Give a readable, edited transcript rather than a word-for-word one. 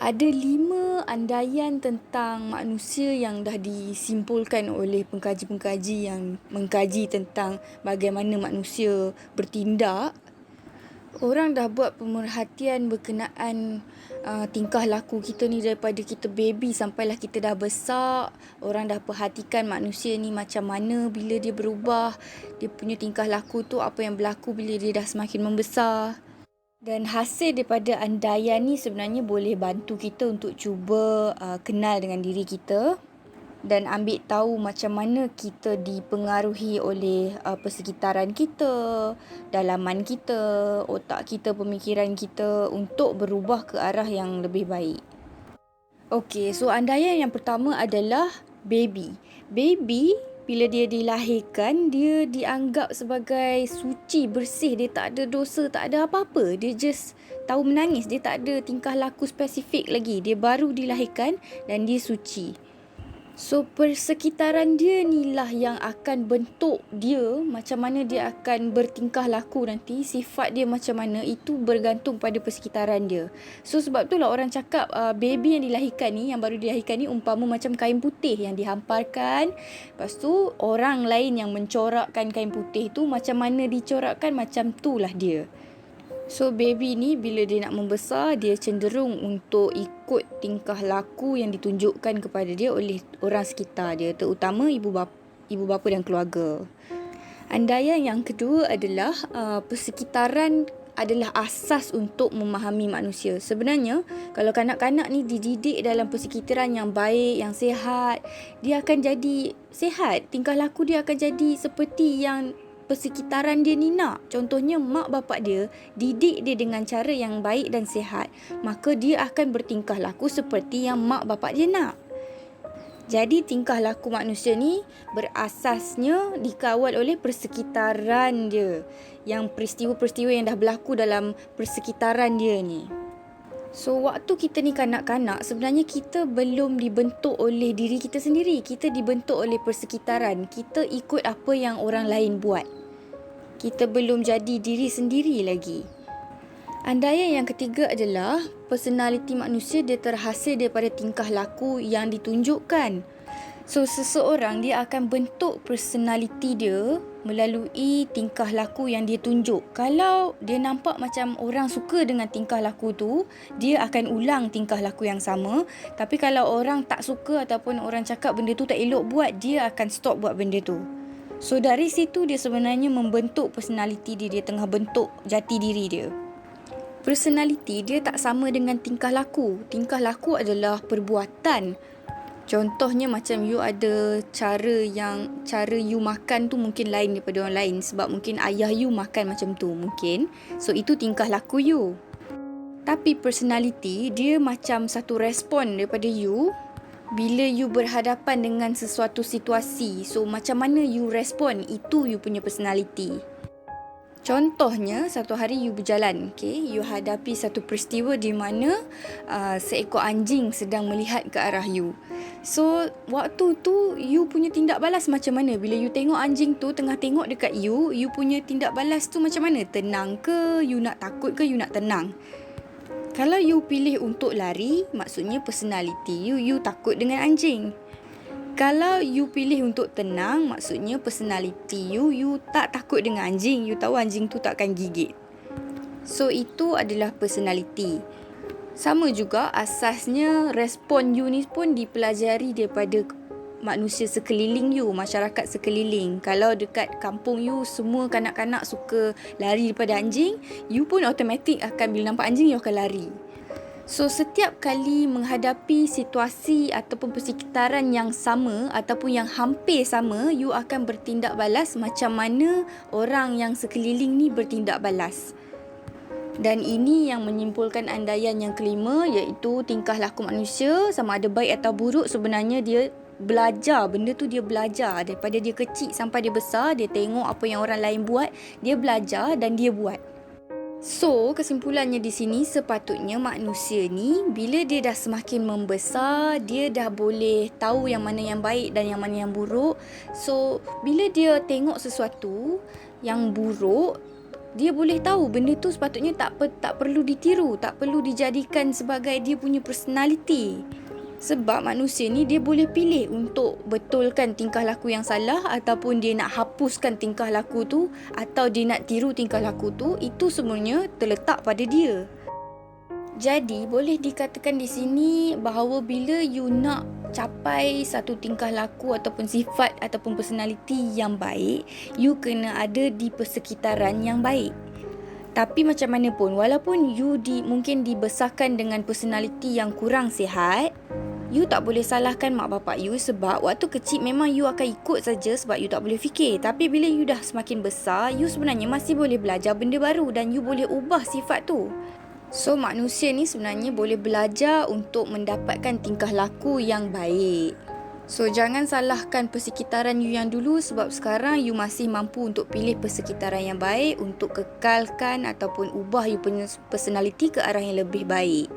Ada 5 andaian tentang manusia yang dah disimpulkan oleh pengkaji-pengkaji yang mengkaji tentang bagaimana manusia bertindak. Orang dah buat pemerhatian berkenaan tingkah laku kita ni daripada kita baby sampailah kita dah besar. Orang dah perhatikan manusia ni macam mana bila dia berubah. Dia punya tingkah laku tu apa yang berlaku bila dia dah semakin membesar. Dan hasil daripada andaian ni sebenarnya boleh bantu kita untuk cuba kenal dengan diri kita dan ambil tahu macam mana kita dipengaruhi oleh persekitaran kita, dalaman kita, otak kita, pemikiran kita untuk berubah ke arah yang lebih baik. Okey, so andaian yang pertama adalah baby. Baby bila dia dilahirkan, dia dianggap sebagai suci, bersih. Dia tak ada dosa, tak ada apa-apa. Dia just tahu menangis. Dia tak ada tingkah laku spesifik lagi. Dia baru dilahirkan dan dia suci. So, persekitaran dia ni lah yang akan bentuk dia, macam mana dia akan bertingkah laku nanti, sifat dia macam mana, itu bergantung pada persekitaran dia. So, sebab itulah orang cakap baby yang dilahirkan ni, yang baru dilahirkan ni umpama macam kain putih yang dihamparkan. Lepas tu, orang lain yang mencorakkan kain putih tu, macam mana dicorakkan, macam tu lah dia. So baby ni bila dia nak membesar, dia cenderung untuk ikut tingkah laku yang ditunjukkan kepada dia oleh orang sekitar dia, terutama ibu bapa dan keluarga. Andaian yang kedua adalah persekitaran adalah asas untuk memahami manusia. Sebenarnya kalau kanak-kanak ni dididik dalam persekitaran yang baik, yang sihat, dia akan jadi sihat. Tingkah laku dia akan jadi seperti yang persekitaran dia ni nak. Contohnya mak bapak dia didik dia dengan cara yang baik dan sihat, maka dia akan bertingkah laku seperti yang mak bapak dia nak. Jadi tingkah laku manusia ni berasasnya dikawal oleh persekitaran dia, yang peristiwa-peristiwa yang dah berlaku dalam persekitaran dia ni. So, waktu kita ni kanak-kanak, sebenarnya kita belum dibentuk oleh diri kita sendiri. Kita dibentuk oleh persekitaran. Kita ikut apa yang orang lain buat. Kita belum jadi diri sendiri lagi. Andaian yang ketiga adalah personaliti manusia dia terhasil daripada tingkah laku yang ditunjukkan. So, seseorang dia akan bentuk personaliti dia melalui tingkah laku yang dia tunjuk. Kalau dia nampak macam orang suka dengan tingkah laku tu, dia akan ulang tingkah laku yang sama. Tapi kalau orang tak suka ataupun orang cakap benda tu tak elok buat, dia akan stop buat benda tu. So, dari situ dia sebenarnya membentuk personaliti dia. Dia tengah bentuk jati diri dia. Personaliti dia tak sama dengan tingkah laku. Tingkah laku adalah perbuatan. Contohnya macam you ada cara you makan tu mungkin lain daripada orang lain. Sebab mungkin ayah you makan macam tu mungkin. So, itu tingkah laku you. Tapi personaliti dia macam satu respon daripada you bila you berhadapan dengan sesuatu situasi. So, macam mana you respon, itu you punya personality. Contohnya, satu hari you berjalan, you hadapi satu peristiwa di mana seekor anjing sedang melihat ke arah you. So, waktu tu you punya tindak balas macam mana? Bila you tengok anjing tu tengah tengok dekat you punya tindak balas tu macam mana? Tenang ke? You nak takut ke? You nak tenang? Kalau you pilih untuk lari, maksudnya personality you takut dengan anjing. Kalau you pilih untuk tenang, maksudnya personality you tak takut dengan anjing. You tahu anjing tu takkan gigit. So, itu adalah personality. Sama juga asasnya respon you ni pun dipelajari daripada manusia sekeliling you, masyarakat sekeliling. Kalau dekat kampung you semua kanak-kanak suka lari daripada anjing, you pun automatik akan bila nampak anjing you akan lari. So, setiap kali menghadapi situasi ataupun persekitaran yang sama ataupun yang hampir sama, you akan bertindak balas macam mana orang yang sekeliling ni bertindak balas. Dan ini yang menyimpulkan andaian yang kelima, iaitu tingkah laku manusia sama ada baik atau buruk. Sebenarnya dia belajar, benda tu dia belajar daripada dia kecil sampai dia besar. Dia tengok apa yang orang lain buat, dia belajar dan dia buat. So, kesimpulannya di sini sepatutnya manusia ni bila dia dah semakin membesar, dia dah boleh tahu yang mana yang baik dan yang mana yang buruk. So, bila dia tengok sesuatu yang buruk, dia boleh tahu benda tu sepatutnya tak perlu ditiru, tak perlu dijadikan sebagai dia punya personality. Sebab manusia ni dia boleh pilih untuk betulkan tingkah laku yang salah ataupun dia nak hapuskan tingkah laku tu atau dia nak tiru tingkah laku tu. Itu semuanya terletak pada dia. Jadi boleh dikatakan di sini bahawa bila you nak capai satu tingkah laku ataupun sifat ataupun personality yang baik, you kena ada di persekitaran yang baik. Tapi macam mana pun, walaupun you mungkin dibesarkan dengan personality yang kurang sihat, you tak boleh salahkan mak bapak you sebab waktu kecil memang you akan ikut saja sebab you tak boleh fikir. Tapi bila you dah semakin besar, you sebenarnya masih boleh belajar benda baru dan you boleh ubah sifat tu. So manusia ni sebenarnya boleh belajar untuk mendapatkan tingkah laku yang baik. So jangan salahkan persekitaran you yang dulu sebab sekarang you masih mampu untuk pilih persekitaran yang baik untuk kekalkan ataupun ubah you punya personality ke arah yang lebih baik.